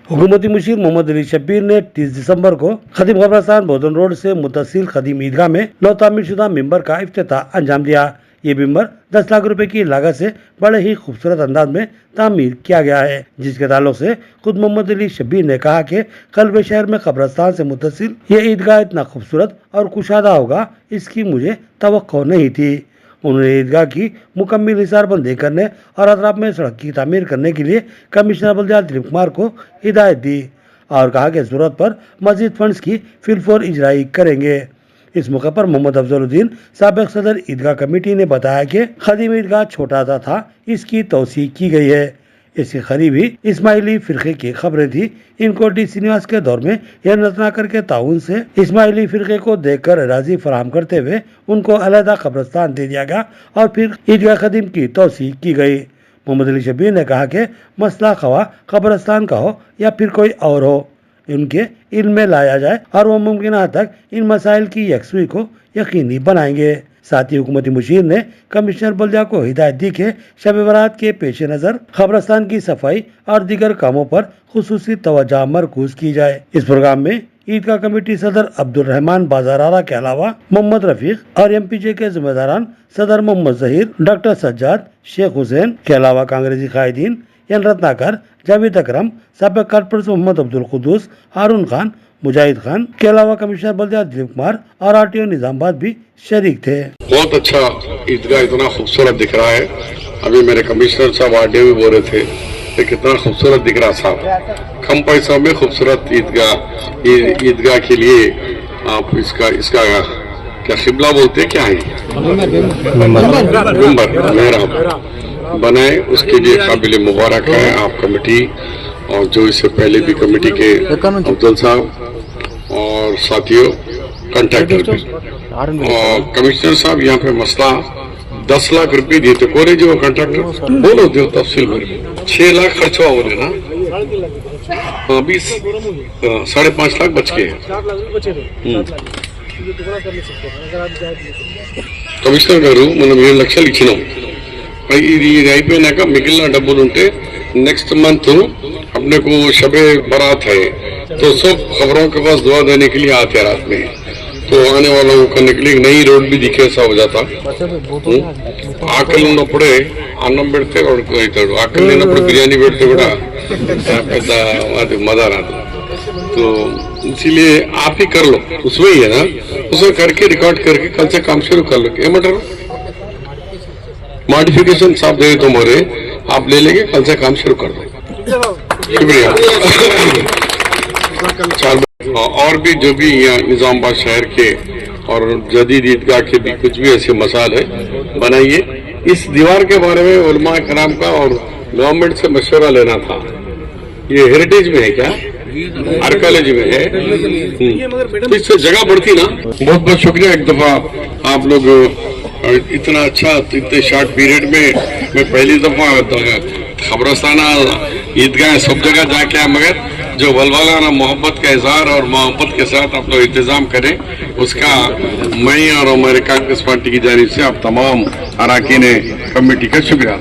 हुकूमती मुशीर मोहम्मद अली शब्बीर ने 30 दिसंबर को खदीम कब्रिस्तान बोधन रोड से मुतसिल खदीम ईदगाह में नौ तामीर शुदा मिंबर का इफ्तिताह अंजाम दिया। ये मिंबर 10 लाख रुपए की लागत से बड़े ही खूबसूरत अंदाज में तामीर किया गया है, जिसके ताल्लुक से खुद मोहम्मद अली शब्बीर ने कहा कि कल्ब शहर में कब्रिस्तान से मुतसिल ये ईदगाह इतना खूबसूरत और कुशादा होगा, इसकी मुझे तवक्को नहीं थी। उन्होंने ईदगाह की मुकम्मल हिसारबंदी करने और अतराफ में सड़क की तामीर करने के लिए कमिश्नर बल्दियात दिलीप कुमार को हिदायत दी और कहा कि जरूरत पर मजीद फंड्स की फिलफोर इजराई करेंगे। इस मौके पर मोहम्मद अफजलुद्दीन साबिक सदर ईदगाह कमेटी ने बताया कि खदीम ईदगाह छोटा था, इसकी तोसी की गई है। इसकी खरीब ही इस्माइली फिरके की खबरें थी। इनको डी श्रीनिवास के दौर में यह रत्नाकर के ताउन से इस्माइली फिरके को देखकर राजी फराहम करते हुए उनको अलहदा कब्रिस्तान दे दिया गया और फिर ईदगाह खदीम की तोसी की गई। मोहम्मद अली शब्बीर ने कहा कि मसला खवा कब्रिस्तान का हो या फिर कोई और हो, उनके इल्म में लाया जाए और वो मुमकिन हद तक इन मसाइल की यकसुई को यकीनी बनाएंगे। साथ ही हुकूमती मुशीर ने कमिश्नर बल्दिया को हिदायत दी कि शब बरात के पेश नज़र कब्रिस्तान की सफाई और दीगर कामों पर खुसूसी तवज्जो मरकूज की जाए। इस प्रोग्राम में ईदगाह कमेटी सदर अब्दुल रहमान बाजारारा के अलावा मोहम्मद रफीक और एमपीजे के जिम्मेदारान सदर मोहम्मद जहीर, डॉक्टर सज्जाद, शेख हुसैन के अलावा कांग्रेसी कायदीन एन रत्नाकर, जावेद अकरम, साबिक कारपोरेटर मोहम्मद अब्दुल कुद्दूस, हारून खान, मुजाहिद खान के अलावा कमिश्नर बल्दियात दिलीप कुमार और आरटीओ निजामाबाद भी शरीक थे। बहुत अच्छा ईदगाह इतना खूबसूरत दिख रहा है। अभी मेरे कमिश्नर साहब आरटीओ भी बोल रहे थे कि कितना खूबसूरत दिख रहा साहब। कम पैसों में खूबसूरत ईदगाह के लिए आप इसका क्या शिमला बोलते हैं, क्या है मिंबर मेहराब बनाए, उसके लिए काबिल मुबारक है आप कमेटी और जो इससे पहले भी कमेटी के अफजल साहब और साथियों कंट्रैक्टर भी और कमिश्नर साहब। यहाँ पे मसला 10 लाख रुपए दिए थे कोरे जो कंट्रैक्टर बोलो दो तफसील में 6 लाख खर्चा हो रहे ना, अभी 5.5 लाख बच गए। కమిషనర్ గారు మనం 7 లక్షలు ఇచ్చినాం, ఇది అయిపోయినాక మిగిలిన డబ్బులు ఉంటే नेक्स्ट मंथ अपने को शबे बारात है तो सब खबरों के पास दुआ देने के लिए आते हैं रात में, तो आने वालों को करने के लिए नई रोड भी दिखे ऐसा हो जाता। ఆకలి ఉన్నప్పుడే అన్నం పెడితే అవుతాడు, ఆకలి లేనప్పుడు బిర్యానీ పెడితే కూడా పెద్ద అది మజా రాదు। तो इसीलिए आप ही कर लो, उसमें ही है ना, उसमें करके रिकॉर्ड करके कल से काम शुरू कर लो। ये मटर मॉडिफिकेशन साहब दे तो मोरे आप ले लेंगे, कल से काम शुरू कर दो। शुक्रिया। और भी जो भी यहाँ निजामाबाद शहर के और जदीद ईदगाह के भी कुछ भी ऐसे मसाल है बनाइए। इस दीवार के बारे में उलमा कराम का और गवर्नमेंट से मशवरा लेना था। ये हेरिटेज में है क्या, आर्कियोलॉजी में है, तो इससे जगह बढ़ती ना। बहुत बहुत शुक्रिया एक दफा आप लोग इतना अच्छा इतने शॉर्ट पीरियड में मैं पहली दफा खबरस्ताना ईदगाह सब जगह जाके आया, मगर जो वलवलाना मोहब्बत का इजहार और मोहब्बत के साथ आप लोग इंतजाम करें, उसका मैं और हमारे कांग्रेस पार्टी की जानिब से आप तमाम अरकान कमेटी का शुक्रिया।